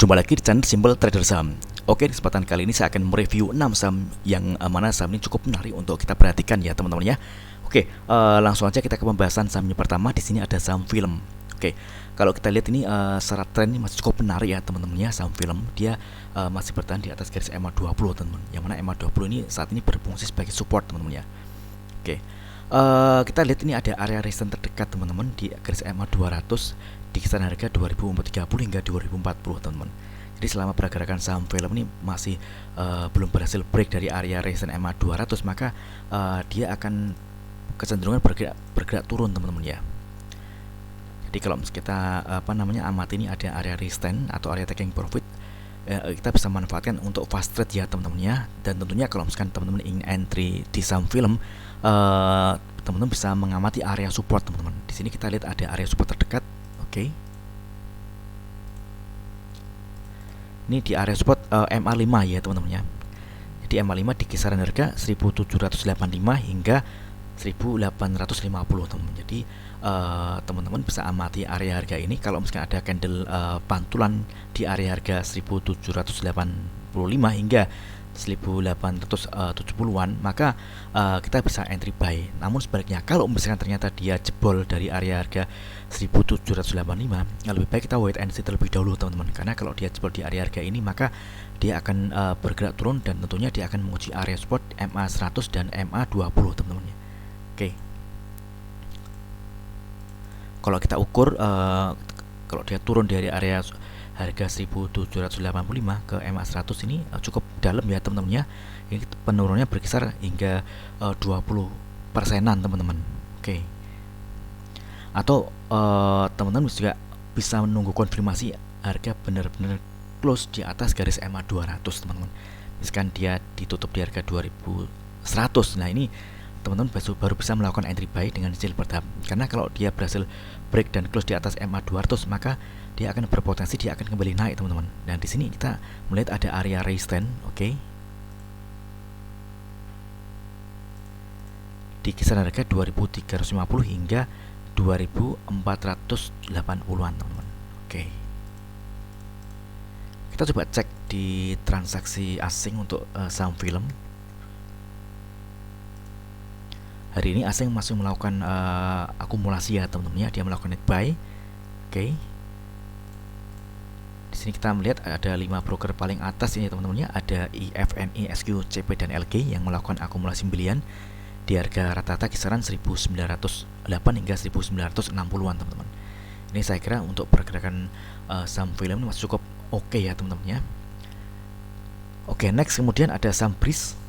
Jumpa lagi di channel Simple Trader Saham. Oke, di kesempatan kali ini saya akan mereview 6 saham yang mana saham ini cukup menarik untuk kita perhatikan ya teman-teman ya. Oke, langsung aja kita ke pembahasan saham yang pertama. Di sini ada saham film. Oke, kalau kita lihat ini secara tren ini masih cukup menarik ya teman-teman ya. Saham film dia masih bertahan di atas garis EMA 20 teman-teman. Yang mana EMA 20 ini saat ini berfungsi sebagai support teman-teman ya. Oke, kita lihat ini ada area resistance terdekat teman-teman di garis EMA 200 di kisaran harga 2030 hingga 2040 teman-teman. Jadi selama pergerakan saham film ini masih belum berhasil break dari area resistance EMA 200, maka dia akan kecenderungan bergerak turun teman-teman ya. Jadi kalau kita amati ini ada area resistance atau area taking profit, kita bisa manfaatkan untuk fast trade ya teman-teman ya. Dan tentunya kalau misalkan teman-teman ingin entry di saham film, teman-teman bisa mengamati area support teman-teman. Di sini kita lihat ada area support terdekat. Oke. Ini di area support MA5 ya teman-teman ya. Jadi MA5 di kisaran harga 1785 hingga 1850 teman-teman. Jadi teman-teman bisa amati area harga ini. Kalau misalkan ada candle pantulan di area harga 1785 hingga 1870-an, maka kita bisa entry buy. Namun sebaliknya, kalau misalkan ternyata dia jebol dari area harga 1785, lebih baik kita wait and see terlebih dahulu teman-teman. Karena kalau dia jebol di area harga ini, maka dia akan bergerak turun dan tentunya dia akan menguji area support MA100 dan MA20 teman-teman. Oke. Kalau kita ukur kalau dia turun dari area harga 1785 ke MA100 ini cukup dalam ya teman-teman ya. Ini penurunannya berkisar hingga 20%-an teman-teman. Oke. Atau teman-teman juga bisa menunggu konfirmasi harga benar-benar close di atas garis EMA 200 teman-teman. Misalkan dia ditutup di harga 2100. Nah, ini teman-teman baru bisa melakukan entry buy dengan cicil bertahap. Karena kalau dia berhasil break dan close di atas EMA 200, maka dia akan berpotensi dia akan kembali naik teman-teman. Dan di sini kita melihat ada area resistance, oke. Di kisaran harga 2350 hingga 2480-an teman-teman. Oke. Kita coba cek di transaksi asing untuk saham film. Hari ini asing masih melakukan akumulasi ya teman-teman ya. Dia melakukan net buy. Oke. Di sini kita melihat ada 5 broker paling atas ini teman-teman ya. Ada IFNI, SQ, CP dan LG yang melakukan akumulasi pembelian di harga rata-rata kisaran 1908 hingga 1960-an teman-teman. Ini saya kira untuk pergerakan saham film ini masih cukup oke ya teman-teman ya. Oke, next kemudian ada saham BRIS.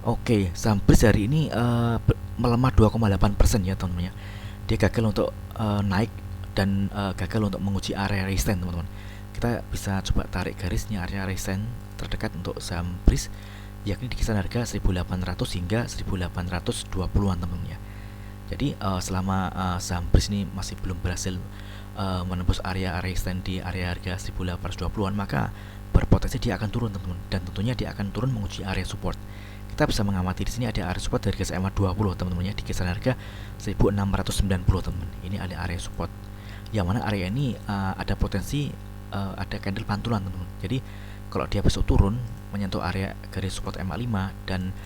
Oke, saham BRIS hari ini melemah 2,8% ya teman-teman ya. Dia gagal untuk naik dan gagal untuk menguji area resistance teman-teman. Kita bisa coba tarik garisnya area resistance terdekat untuk saham BRIS, yakni di kisaran harga 1800 hingga 1820-an teman-teman ya. Jadi selama saham BRIS ini masih belum berhasil menembus area resistance di area harga 1820-an, maka berpotensi dia akan turun teman-teman, dan tentunya dia akan turun menguji area support. Kita bisa mengamati di sini ada area support dari garis EMA 20 teman-teman ya, di kisaran harga 1690 teman-teman. Ini ada area support. Yang mana area ini ada potensi ada candle pantulan teman-teman. Jadi kalau dia besok turun menyentuh area garis support EMA 5 dan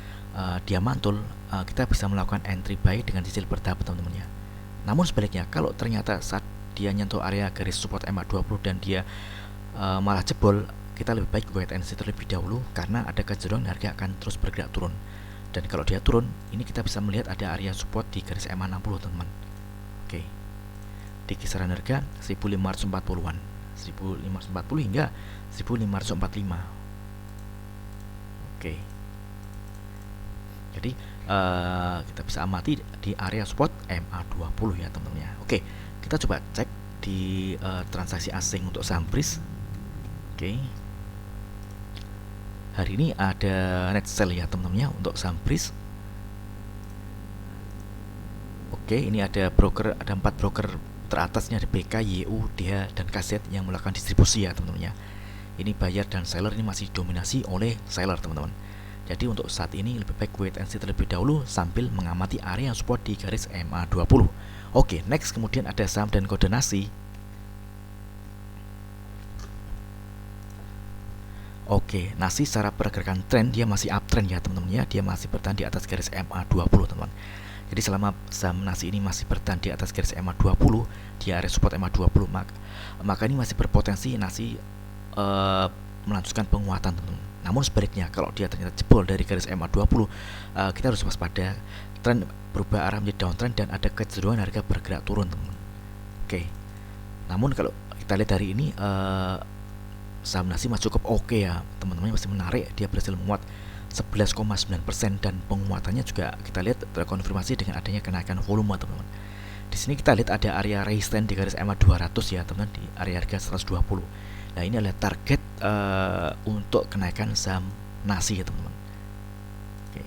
dia mantul, kita bisa melakukan entry buy dengan cicil bertahap teman-teman ya. Namun sebaliknya, kalau ternyata saat dia nyentuh area garis support EMA 20 dan dia malah jebol, kita lebih baik wait and see terlebih dahulu karena ada kecenderungan harga akan terus bergerak turun. Dan kalau dia turun, ini kita bisa melihat ada area support di garis EMA 60 teman-teman. Oke. Di kisaran harga 1540-an. 1540 hingga 1545. Oke. Jadi kita bisa amati di area support MA20 ya teman-teman ya. Oke, kita coba cek di transaksi asing untuk saham BRIS. Oke. Hari ini ada net sell ya teman-teman ya untuk saham BRIS. Oke, ini ada 4 broker teratasnya, ada BK, YU, DH dan KZ yang melakukan distribusi ya teman-teman ya. Ini buyer dan seller ini masih dominasi oleh seller teman-teman. Jadi untuk saat ini lebih baik wait and see terlebih dahulu sambil mengamati area support di garis MA20. Oke, next kemudian ada saham dan kode nasi. Oke, nasi secara pergerakan tren dia masih uptrend ya teman-teman ya. Dia masih bertahan di atas garis MA20 teman-teman. Jadi selama saham nasi ini masih bertahan di atas garis MA20 di area support MA20, maka ini masih berpotensi nasi melanjutkan penguatan teman-teman. Namun sebaliknya kalau dia ternyata jebol dari garis MA20, kita harus waspada, tren berubah arah menjadi downtrend dan ada kecenderungan harga bergerak turun teman-teman. Oke. Namun kalau kita lihat hari ini saham nasi masih cukup oke ya teman-teman, masih menarik. Dia berhasil menguat 11,9% dan penguatannya juga kita lihat terkonfirmasi dengan adanya kenaikan volume teman-teman. Di sini kita lihat ada area resistance di garis EMA 200 ya teman-teman, di area harga 120. Nah, ini adalah target untuk kenaikan saham nasi ya teman-teman. Oke.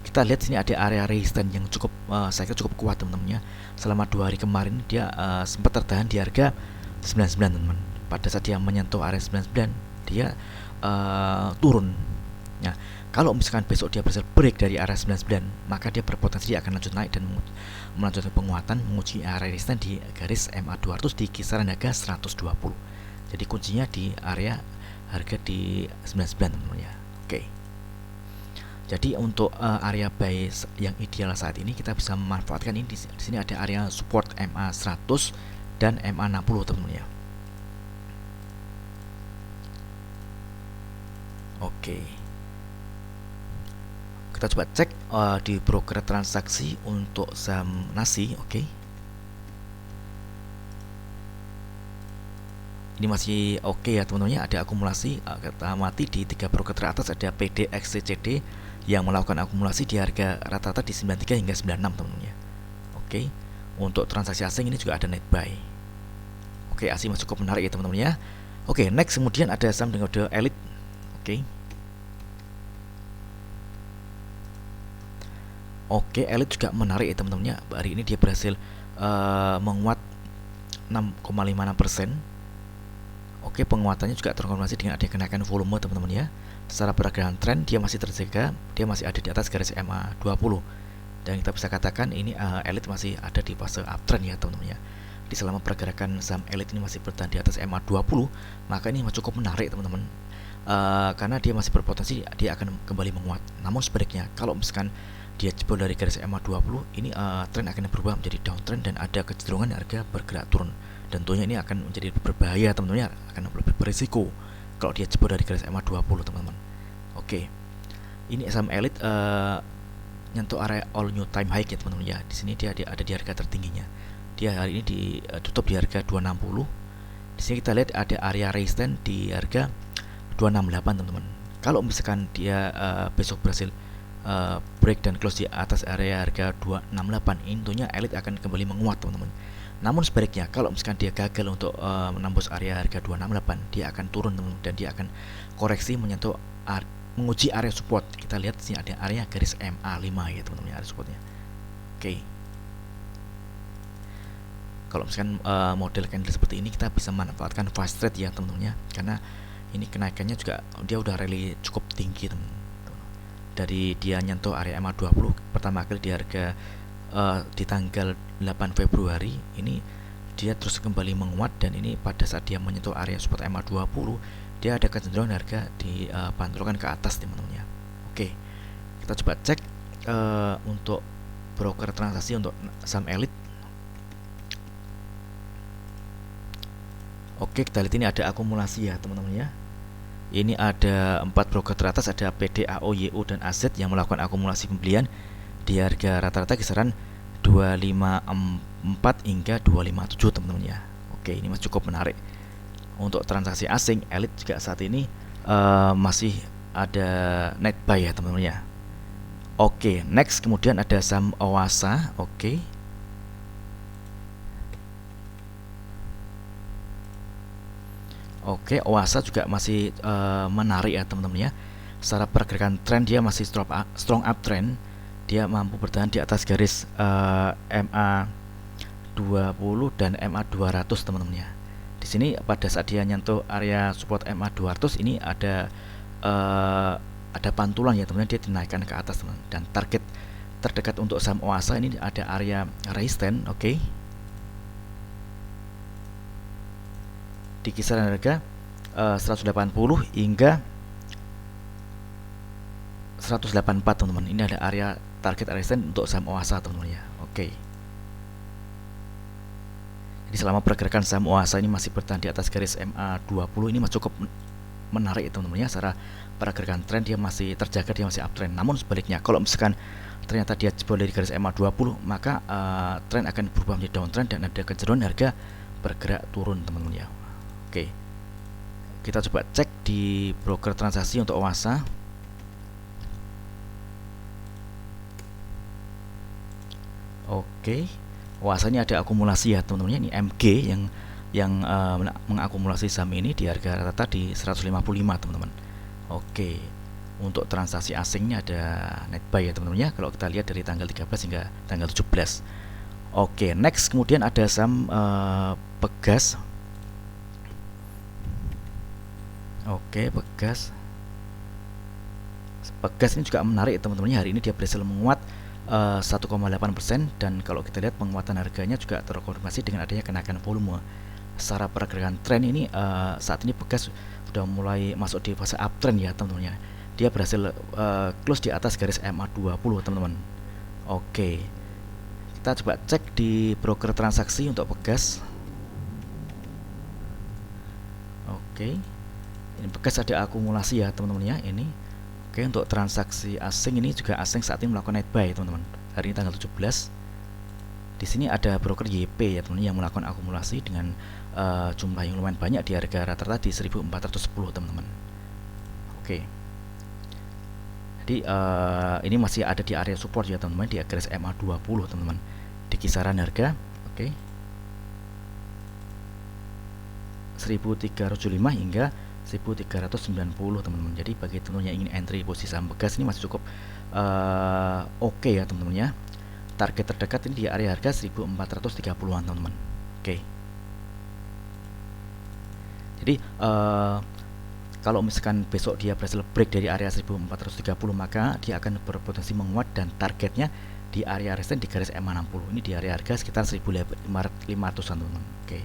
Kita lihat sini ada area resistance yang cukup saya kira cukup kuat teman-teman ya. Selama 2 hari kemarin dia sempat tertahan di harga 99 teman-teman. Pada saat dia menyentuh area 99 dia turun. Nah, kalau misalkan besok dia berhasil break dari area 99, maka dia berpotensi dia akan lanjut naik dan melanjutkan penguatan menguji area resistance di garis MA 200 di kisaran harga 120. Jadi kuncinya di area harga di 99 teman-teman ya. Oke. Jadi untuk area buy yang ideal saat ini kita bisa memanfaatkan ini di sini ada area support MA 100 dan MA 60 teman-teman ya. Oke. Kita coba cek di broker transaksi untuk saham nasi. Oke. Ini masih oke ya teman-teman ya, ada akumulasi. Kita amati di 3 broker teratas ada PD XCCD yang melakukan akumulasi di harga rata-rata di 93 hingga 96 teman-teman ya. Oke. Untuk transaksi asing ini juga ada net buy. Oke, asing masih cukup menarik ya teman-teman ya. Oke, next kemudian ada saham dengan kode elite. Oke. Oke, elite juga menarik ya teman-teman ya. Hari ini dia berhasil menguat 6,56%. Oke, penguatannya juga terkonfirmasi dengan adanya kenaikan volume teman-teman ya. Secara pergerakan tren dia masih terjaga, dia masih ada di atas garis MA 20. Dan kita bisa katakan ini elite masih ada di fase uptrend ya teman-teman ya. Di selama pergerakan saham elite ini masih bertahan di atas MA 20, maka ini cukup menarik teman-teman. Karena dia masih berpotensi dia akan kembali menguat. Namun sebaliknya kalau misalkan dia jebol dari garis MA 20, ini tren akan berubah menjadi downtrend dan ada kecenderungan harga bergerak turun. Dan tentunya ini akan menjadi berbahaya teman-teman ya, akan lebih berisiko kalau dia jebol dari garis MA 20 teman-teman. Oke. Ini saham elite nyentuh area all new time high ya teman-teman ya. Di sini dia ada di harga tertingginya. Dia hari ini ditutup di harga 260. Di sini kita lihat ada area resistance di harga 268 teman-teman. Kalau misalkan dia besok berhasil break dan close di atas area harga 268, ini tentunya elite akan kembali menguat teman-teman. Namun sebaliknya kalau misalkan dia gagal untuk menembus area harga 268, dia akan turun teman-teman dan dia akan koreksi menyentuh menguji area support. Kita lihat sini ada area garis MA5 ya teman-teman, area supportnya. Oke. Kalau misalkan model candle seperti ini kita bisa manfaatkan fast trade ya teman-teman ya, karena ini kenaikannya juga dia udah rally cukup tinggi teman-teman. Dari dia nyentuh area MA 20 pertama kali di harga di tanggal 8 Februari ini dia terus kembali menguat, dan ini pada saat dia menyentuh area support MA 20 dia ada kecenderungan harga dipantulkan ke atas teman-teman ya. Oke, kita coba cek untuk broker transaksi untuk saham elite. Oke, kita lihat ini ada akumulasi ya teman-teman ya. Ini ada 4 broker teratas, ada PD, AO, YU, dan AZ yang melakukan akumulasi pembelian di harga rata-rata kisaran 254 hingga 257 teman-teman ya. Oke, ini masih cukup menarik. Untuk transaksi asing, elite juga saat ini masih ada net buy ya teman-teman ya. Oke, next kemudian ada saham Owasa. Oke. Oke, Owasa juga masih menarik ya teman-teman ya. Secara pergerakan tren dia masih strong uptrend. Dia mampu bertahan di atas garis MA 20 dan MA 200 teman-teman ya. Di sini pada saat dia nyentuh area support MA 200 ini ada pantulan ya teman-teman, dia dinaikkan ke atas teman. Dan target terdekat untuk saham Oasa ini ada area resistance, oke. Di kisaran harga 180 hingga 184 teman-teman. Ini ada area target resistance untuk saham Oasa teman-teman ya. Oke. Jadi selama pergerakan saham Oasa ini masih bertahan di atas garis MA20 ini masih cukup menarik teman-teman ya. Secara pergerakan tren dia masih terjaga, dia masih uptrend. Namun sebaliknya kalau misalkan ternyata dia jebol dari garis MA20, maka tren akan berubah menjadi downtrend dan ada kecenderungan harga bergerak turun teman-teman ya. Oke. Kita coba cek di broker transaksi untuk Oasa. Oke, Oasa ini ada akumulasi ya teman-teman. Ini MG yang mengakumulasi saham ini di harga rata-rata di 155 teman-teman. Oke, untuk transaksi asingnya ada net buy ya teman-teman ya. Kalau kita lihat dari tanggal 13 hingga tanggal 17. Oke, next kemudian ada saham Pegas. Oke, Pegas ini juga menarik teman-teman. Hari ini dia berhasil menguat 1,8% dan kalau kita lihat penguatan harganya juga terkonfirmasi dengan adanya kenaikan volume. Secara pergerakan tren ini saat ini Pegas sudah mulai masuk di fase uptrend ya teman-teman ya. Dia berhasil close di atas garis MA20 teman-teman. Oke, kita coba cek di broker transaksi untuk Pegas. Oke, ini Pegas ada akumulasi ya teman-teman ya. Ini oke, untuk transaksi asing ini juga asing saat ini melakukan net buy teman-teman. Hari ini tanggal 17. Di sini ada broker YP ya teman-teman yang melakukan akumulasi dengan jumlah yang lumayan banyak di harga rata-rata di 1410 teman-teman. Oke. Jadi ini masih ada di area support ya teman-teman di garis MA20 teman-teman. Di kisaran harga oke. 1375 hingga 1390 teman-teman. Jadi bagi teman-teman yang ingin entry posisi saham Pegas ini masih cukup oke ya teman-teman ya. Target terdekat ini di area harga 1430-an teman-teman. Oke. Jadi kalau misalkan besok dia berhasil break dari area 1430, maka dia akan berpotensi menguat dan targetnya di area resistance di garis MA60. Ini di area harga sekitar 1500-an teman-teman. Oke.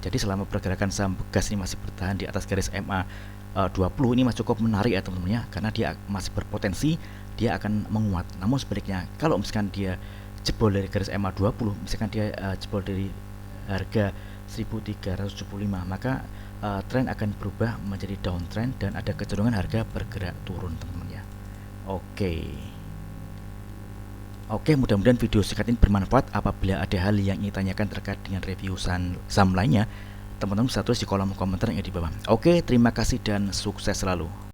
Jadi selama pergerakan saham Pegas ini masih bertahan di atas garis MA20 ini masih cukup menarik ya teman-teman ya, karena dia masih berpotensi dia akan menguat. Namun sebaliknya kalau misalkan dia jebol dari garis MA20, misalkan dia jebol dari harga 1375, maka tren akan berubah menjadi downtrend dan ada kecenderungan harga bergerak turun teman-teman ya. Oke, mudah-mudahan video singkat ini bermanfaat. Apabila ada hal yang ingin tanyakan terkait dengan review saham lainnya, teman-teman bisa tulis di kolom komentar yang ada di bawah. Oke, terima kasih dan sukses selalu.